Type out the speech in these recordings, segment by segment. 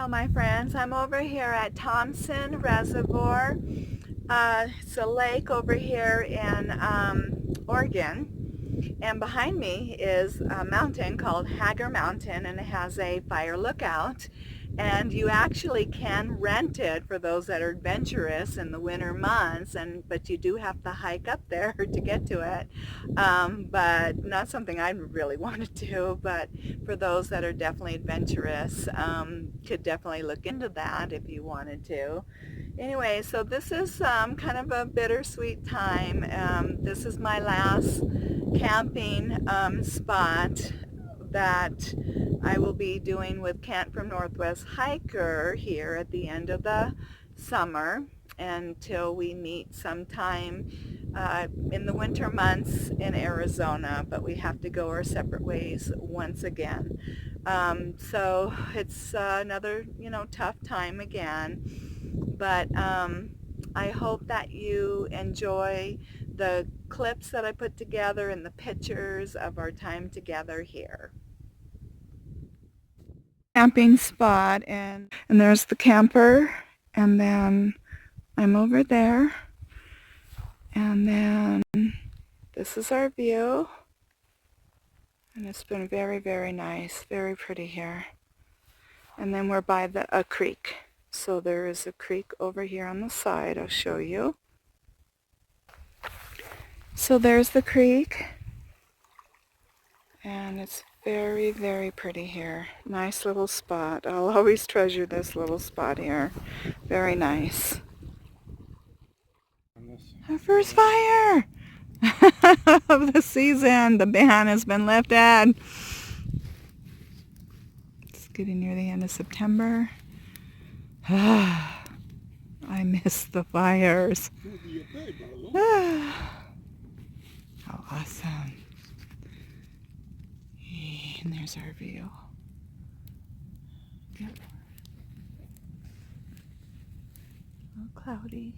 Hello my friends, I'm over here at Thompson Reservoir. It's a lake over here in Oregon, and behind me is a mountain called Hager Mountain, and it has a fire lookout, and you actually can rent it for those that are adventurous in the winter months, but you do have to hike up there to get to it, but not something I really want to do. But for those that are definitely adventurous, could definitely look into that if you wanted to. Anyway, so this is kind of a bittersweet time. This is my last camping spot that I will be doing with Kent from Northwest Hiker here at the end of the summer until we meet sometime in the winter months in Arizona, but we have to go our separate ways once again. So it's another, tough time again, but I hope that you enjoy the clips that I put together and the pictures of our time together here. Camping spot, and there's the camper, and then I'm over there, and then this is our view, and it's been very, very nice, very pretty here. And then we're by a creek, so there is a creek over here on the side. I'll show you. So there's the creek, and it's very, very pretty here. Nice little spot. I'll always treasure this little spot here. Very nice. Our first fire of the season. The ban has been lifted. It's getting near the end of September. I miss the fires. How awesome. And there's our view. Yep. A little cloudy.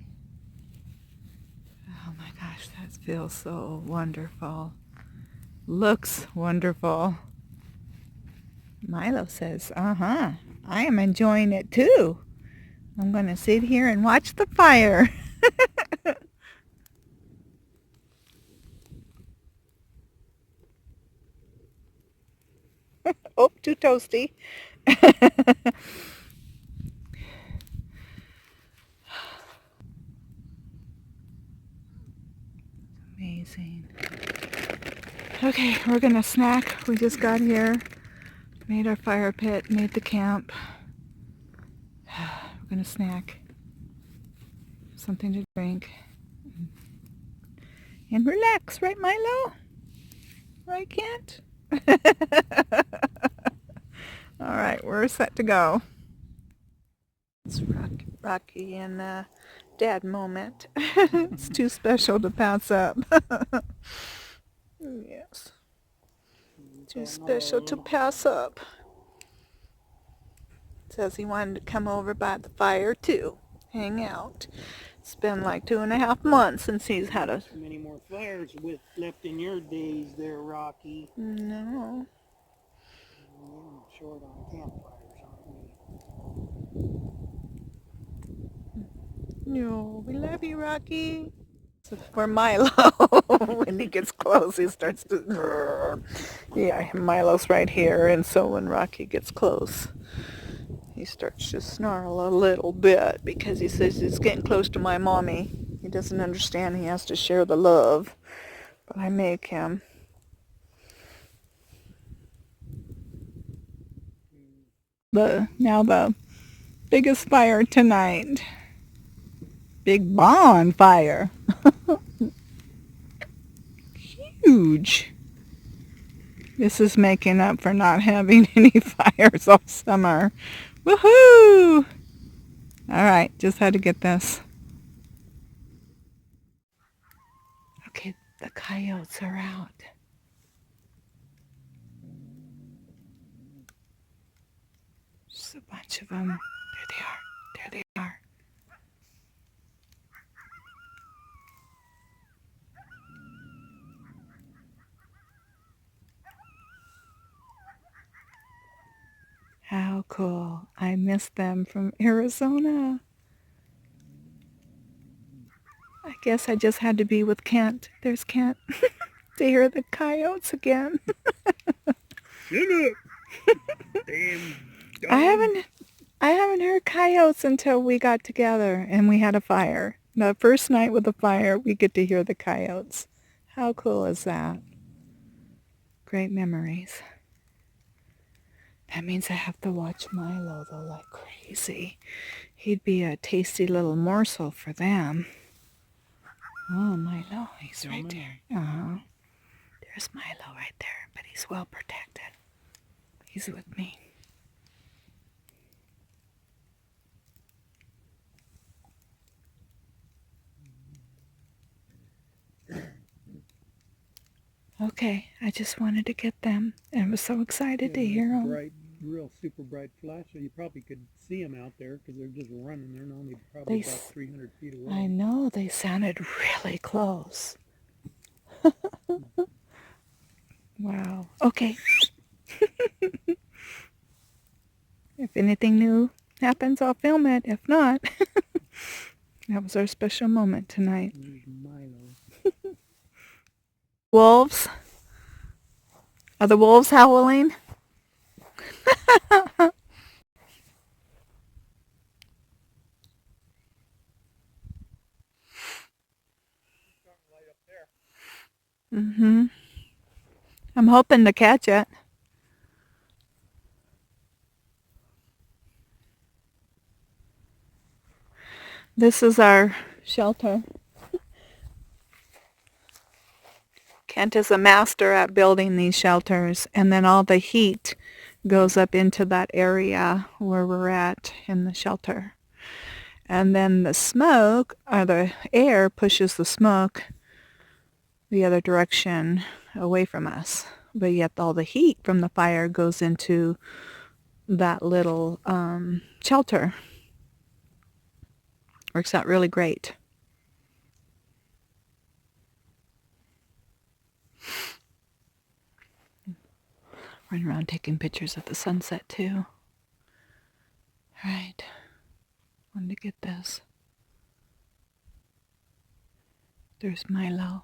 Oh my gosh, that feels so wonderful. Looks wonderful. Milo says, I am enjoying it too. I'm going to sit here and watch the fire. Oh, too toasty. Amazing. Okay, we're going to snack. We just got here, made our fire pit, made the camp. We're going to snack. Something to drink. And relax, right, Milo? Right, Kent? All right, we're set to go. It's Rocky and Dad moment. It's too special to pass up. Yes. Too special to pass up. Says he wanted to come over by the fire too. Hang out. It's been like 2.5 months since he's had a... Many more fires left in your days there, Rocky. No. We're short on campfires, aren't we? No, we love you, Rocky. For Milo, when he gets close, he starts to... Yeah, Milo's right here, and so when Rocky gets close, he starts to snarl a little bit because he says he's getting close to my mommy. He doesn't understand he has to share the love, but I make him. Now the biggest fire tonight. Big bonfire. Huge. This is making up for not having any fires all summer. Woohoo! Alright, just had to get this. Okay, the coyotes are out. Just a bunch of them. There they are. There they are. How How cool. I miss them from Arizona. I guess I just had to be with Kent. There's Kent. To hear the coyotes again. Shut up! Damn dog. I haven't heard coyotes until we got together and we had a fire. The first night with the fire, we get to hear the coyotes. How cool is that? Great memories. That means I have to watch Milo, though, like crazy. He'd be a tasty little morsel for them. Oh, Milo, he's right there. Uh-huh. There's Milo right there, but he's well protected. He's with me. Okay, I just wanted to get them, and I was so excited to hear them. Bright, real super bright flash, so you probably could see them out there because they're just running. They're only probably about 300 feet away. I know, they sounded really close. Wow. Okay. If anything new happens, I'll film it. If not, that was our special moment tonight. Milo. Wolves? Are the wolves howling? Mm-hmm. I'm hoping to catch it. This is our shelter. Kent is a master at building these shelters, and then all the heat goes up into that area where we're at in the shelter. And then the smoke, or the air, pushes the smoke the other direction away from us. But yet all the heat from the fire goes into that little shelter. Works out really great. Run around taking pictures of the sunset too. All right. Wanted to get this. There's Milo.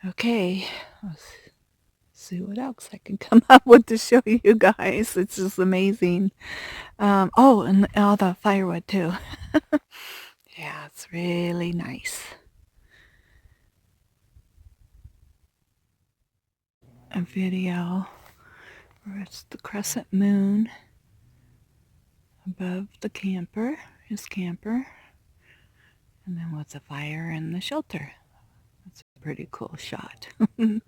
Okay, let's see what else I can come up with to show you guys. It's just amazing. Oh, and all the firewood too. Yeah, it's really nice. A video where it's the crescent moon above the camper, his camper, and then with the fire in the shelter. That's a pretty cool shot. Had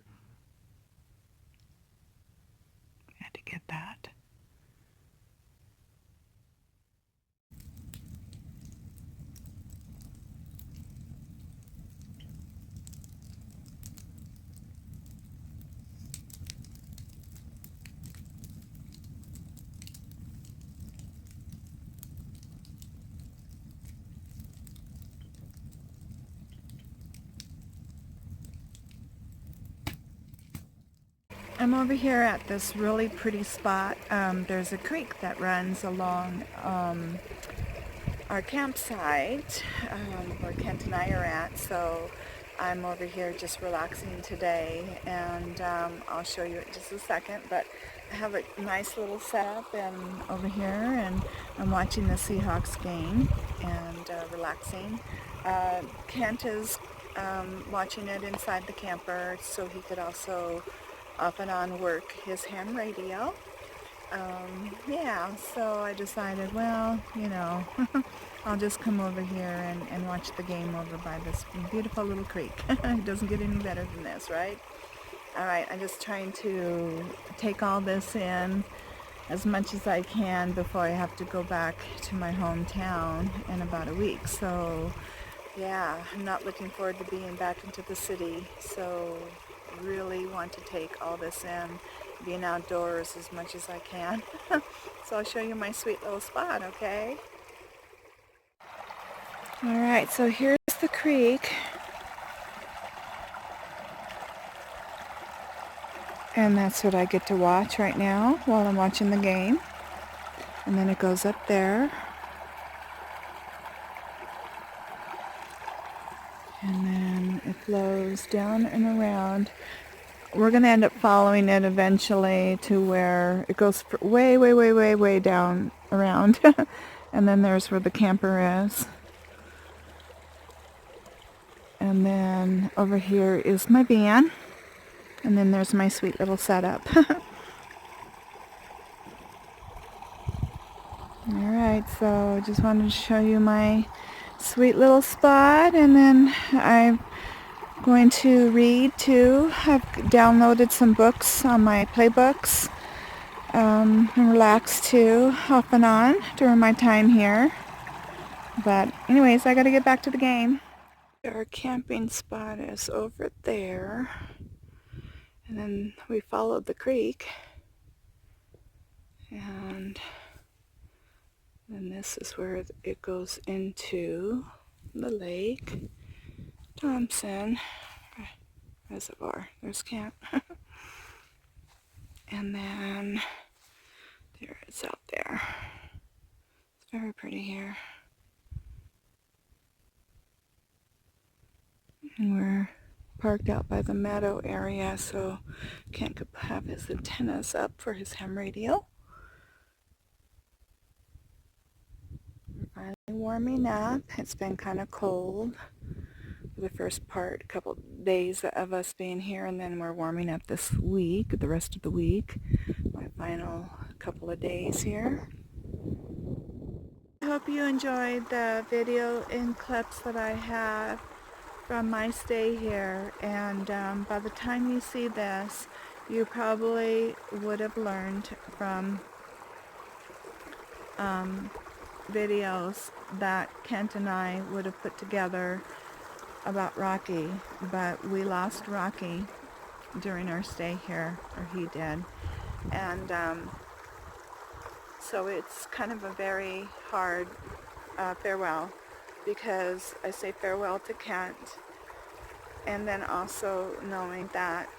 to get that. I'm over here at this really pretty spot. There's a creek that runs along our campsite where Kent and I are at, so I'm over here just relaxing today, and I'll show you in just a second, but I have a nice little setup over here, and I'm watching the Seahawks game and relaxing. Kent is watching it inside the camper so he could also off and on work his ham radio. Yeah, so I decided, well, you know, I'll just come over here and watch the game over by this beautiful little creek. It doesn't get any better than this, right? All right, I'm just trying to take all this in as much as I can before I have to go back to my hometown in about a week. So, yeah, I'm not looking forward to being back into the city. So, really want to take all this in, being outdoors as much as I can. So I'll show you my sweet little spot, okay? Alright, so here's the creek. And that's what I get to watch right now while I'm watching the game. And then it goes up there. And then it flows down and around. We're going to end up following it eventually to where it goes way, way, way, way, way down around. And then there's where the camper is. And then over here is my van. And then there's my sweet little setup. Alright, so just wanted to show you my sweet little spot, and then I'm going to read too. I've downloaded some books on my playbooks, and relax too, off and on during my time here. But anyways, I gotta get back to the game. Our camping spot is over there, and then we followed the creek, and then this is where it goes into the lake. Thompson Reservoir. There's camp. And then there it's out there. It's very pretty here. And we're parked out by the meadow area, so Kent could have his antennas up for his ham radio. We're finally warming up. It's been kind of cold for the first part, a couple days of us being here, and then we're warming up this week, the rest of the week, my final couple of days here. I hope you enjoyed the video and clips that I have from my stay here, and by the time you see this, you probably would have learned from videos that Kent and I would have put together about Rocky, but we lost Rocky during our stay here, or he did, and so it's kind of a very hard farewell, because I say farewell to Kent, and then also knowing that,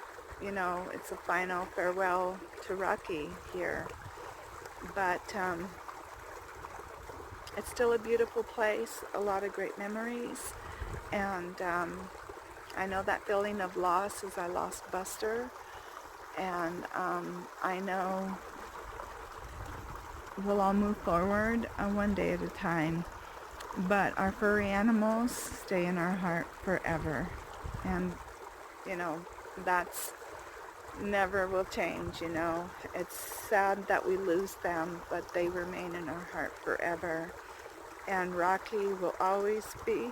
you know, it's a final farewell to Rocky here. But it's still a beautiful place, a lot of great memories, and I know that feeling of loss as I lost Buster, and I know we'll all move forward one day at a time, but our furry animals stay in our heart forever, and you know, that's never will change. You know, it's sad that we lose them, but they remain in our heart forever, and Rocky will always be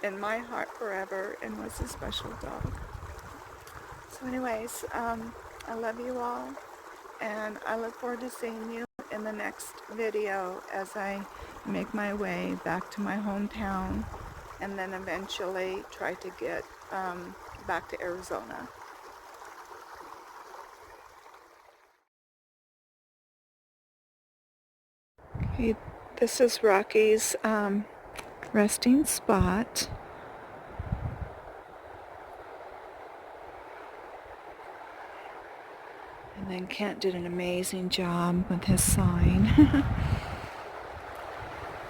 in my heart forever and was a special dog. So anyways, I love you all, and I look forward to seeing you in the next video as I make my way back to my hometown, and then eventually try to get back to Arizona. Okay, this is Rocky's resting spot. And then Kent did an amazing job with his sign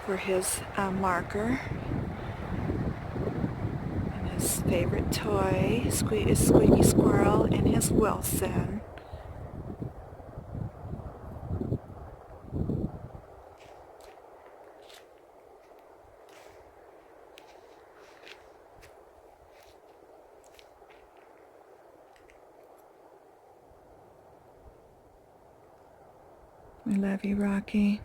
for his marker. And his favorite toy is Squeaky Squirrel and his Wilson. We love you, Rocky.